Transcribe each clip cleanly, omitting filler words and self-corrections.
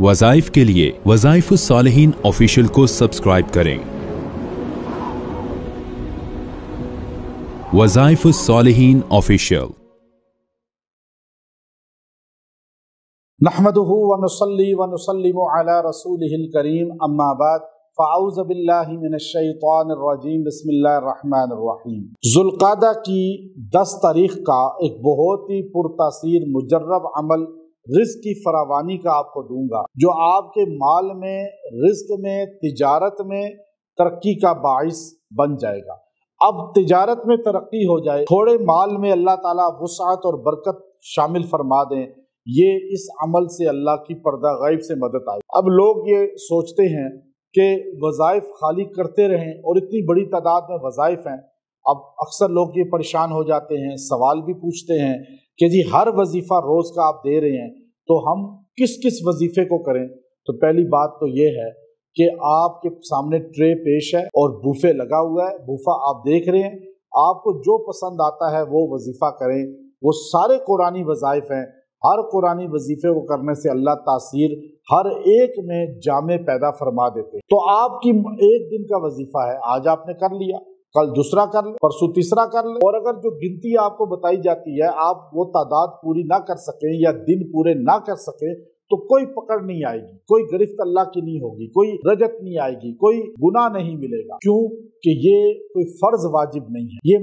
वज़ाइफ के लिए वज़ाइफ़ुस्सालिहीन ऑफिशियल को सब्सक्राइब करें। वज़ाइफ़ुस्सालिहीन ऑफिशियल। नहमदुहु व नुसल्ली व नुसल्लिमु अला रसूलिहिल करीम, अम्मा बाद, फ़अऊज़ु बिल्लाहि मिनश्शैतानिर रजीम, बिस्मिल्लाहिर रहमानिर रहीम। ज़ुल्क़ादा की 10 तारीख़ का एक बहुत ही पुरतासीर मुजर्रब अमल रिज़्क़ की फरावानी का आपको दूंगा, जो आपके माल में, रिज़्क़ में, तिजारत में तरक्की का बाइस बन जाएगा। अब तिजारत में तरक्की हो जाए, थोड़े माल में अल्लाह ताला वुसअत और बरकत शामिल फरमा दें, ये इस अमल से अल्लाह की पर्दा गैब से मदद आए। अब लोग ये सोचते हैं कि वज़ाइफ खाली करते रहें, और इतनी बड़ी तादाद में वज़ाइफ हैं। अब अक्सर लोग ये परेशान हो जाते हैं, सवाल भी पूछते हैं कि जी हर वजीफ़ा रोज़ का आप दे रहे हैं, तो हम किस किस वजीफ़े को करें। तो पहली बात तो ये है कि आपके सामने ट्रे पेश है और बूफे लगा हुआ है, बूफा आप देख रहे हैं, आपको जो पसंद आता है वो वजीफ़ा करें। वो सारे कुरानी वज़ाइफ हैं, हर कुरानी वजीफ़े को करने से अल्लाह तासीर हर एक में जामे पैदा फरमा देते हैं। तो आपकी एक दिन का वजीफ़ा है, आज आपने कर लिया, कल दूसरा कर ले, परसों तीसरा कर ले, और अगर जो गिनती आपको बताई जाती है आप वो तादाद पूरी ना कर सकें या दिन पूरे ना कर सकें, तो कोई पकड़ नहीं आएगी, कोई गिरफ्त अल्लाह की नहीं होगी, कोई रजत नहीं आएगी, कोई गुनाह नहीं मिलेगा। क्यों कि ये कोई फर्ज वाजिब नहीं है, ये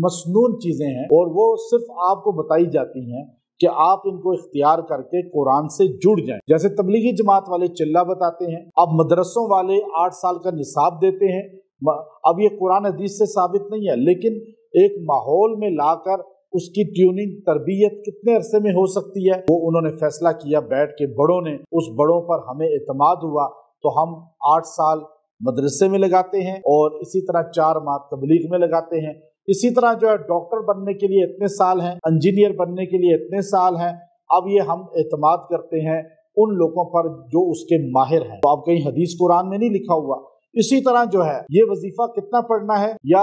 मसनून चीजें हैं, और वो सिर्फ आपको बताई जाती हैं कि आप इनको इख्तियार करके कुरान से जुड़ जाएं। जैसे तबलीगी जमात वाले चिल्ला बताते हैं, अब मदरसों वाले 8 साल का निसाब देते हैं। अब ये कुरान हदीस से साबित नहीं है, लेकिन एक माहौल में लाकर उसकी ट्यूनिंग, तरबियत कितने अरसे में हो सकती है, वो उन्होंने फैसला किया बैठ के, बड़ों ने, उस बड़ों पर हमें एतमाद हुआ, तो हम 8 साल मदरसे में लगाते हैं और इसी तरह 4 माह तबलीग में लगाते हैं। इसी तरह जो है डॉक्टर बनने के लिए इतने साल हैं, इंजीनियर बनने के लिए इतने साल हैं। अब ये हम एतमाद करते हैं उन लोगों पर जो उसके माहिर हैं। तो अब कहीं हदीस कुरान में नहीं लिखा हुआ। इसी तरह जो है ये वजीफा कितना पढ़ना है या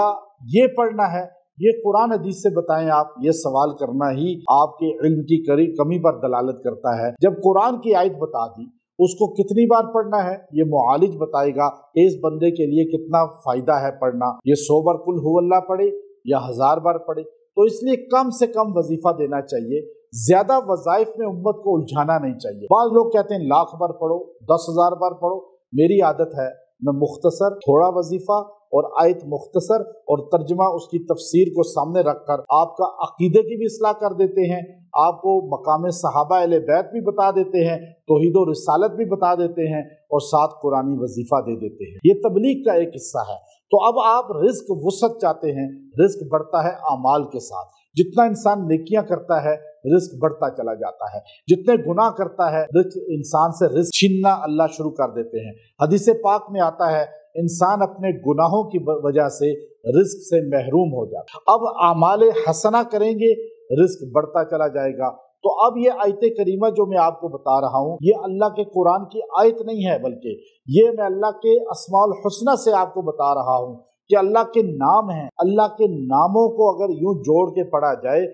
ये पढ़ना है, ये कुरान हदीस से बताएं आप, ये सवाल करना ही आपके इल्म की कमी पर दलालत करता है। जब कुरान की आयत बता दी, उसको कितनी बार पढ़ना है ये मुआलिज बताएगा कि इस बंदे के लिए कितना फायदा है पढ़ना। ये 100 बार कुल हुवल्लाह पढ़े या 1000 बार पढ़े, तो इसलिए कम से कम वजीफा देना चाहिए। ज्यादा वज़ाइफ में उम्मत को उलझाना नहीं चाहिए। बाज़ लोग कहते हैं 1,00,000 बार पढ़ो, 10,000 बार पढ़ो। मेरी आदत है मैं मुख्तसर थोड़ा वजीफा और आयत मुख्तसर और तर्जमा उसकी तफसीर को सामने रखकर आपका अकीदे की भी इस्लाह कर देते हैं, आपको मकाम सहाबा अहले बैत भी बता देते हैं, तौहीद और रिसालत भी बता देते हैं, और साथ कुरानी वजीफा दे देते हैं। ये तबलीग का एक हिस्सा है। तो अब आप रिज़्क़ वुसअत चाहते हैं, रिज़्क़ बढ़ता है आमाल के साथ। जितना इंसान नेकियां करता है रिज़्क़ बढ़ता चला जाता है, जितने गुनाह करता है इंसान से रिज़्क़ छीनना अल्लाह शुरू कर देते हैं। हदीस पाक में आता है इंसान अपने गुनाहों की वजह से रिज़्क़ से महरूम हो जाता है। अब आमाल हसना करेंगे, रिज़्क़ बढ़ता चला जाएगा। तो अब ये आयत करीमा जो मैं आपको बता रहा हूँ, ये अल्लाह के कुरान की आयत नहीं है, बल्कि ये मैं अल्लाह के अस्माउल हुस्ना से आपको बता रहा हूँ कि अल्लाह के नाम हैं। अल्लाह के नामों को अगर यूं जोड़ के पढ़ा जाए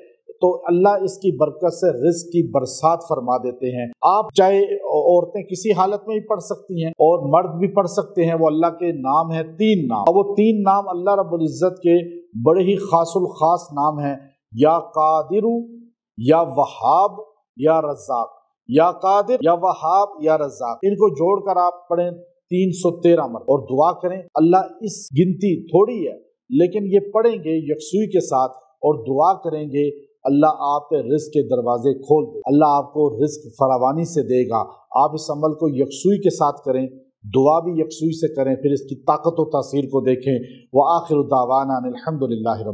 तो अल्लाह इसकी बरकत से रिज़्क़ की बरसात फरमा देते हैं। आप चाहे औरतें किसी हालत में भी पढ़ सकती हैं और मर्द भी पढ़ सकते हैं। वो अल्लाह के नाम है 3 नाम, और वो 3 नाम अल्लाह रब्बुल इज़्ज़त के बड़े ही खासुल खास नाम हैं, या कादिरु, या वहाब, या रज़्ज़ाक़। या कादिर, या वहाब, या रज़्ज़ाक़, इनको जोड़कर आप पढ़ें 313 मरतबा और दुआ करें। अल्लाह इस गिनती थोड़ी है, लेकिन ये पढ़ेंगे यकसुई के साथ और दुआ करेंगे, अल्लाह आप पे रिज़्क़ के दरवाजे खोल दे, अल्लाह आपको रिज़्क़ फरावानी से देगा। आप इस अमल को यकसुई के साथ करें, दुआ भी यकसुई से करें, फिर इसकी ताकत और तासीर को देखें। व आखिरु दावाना अनिल हम्दुलिल्लाहि रब्बिल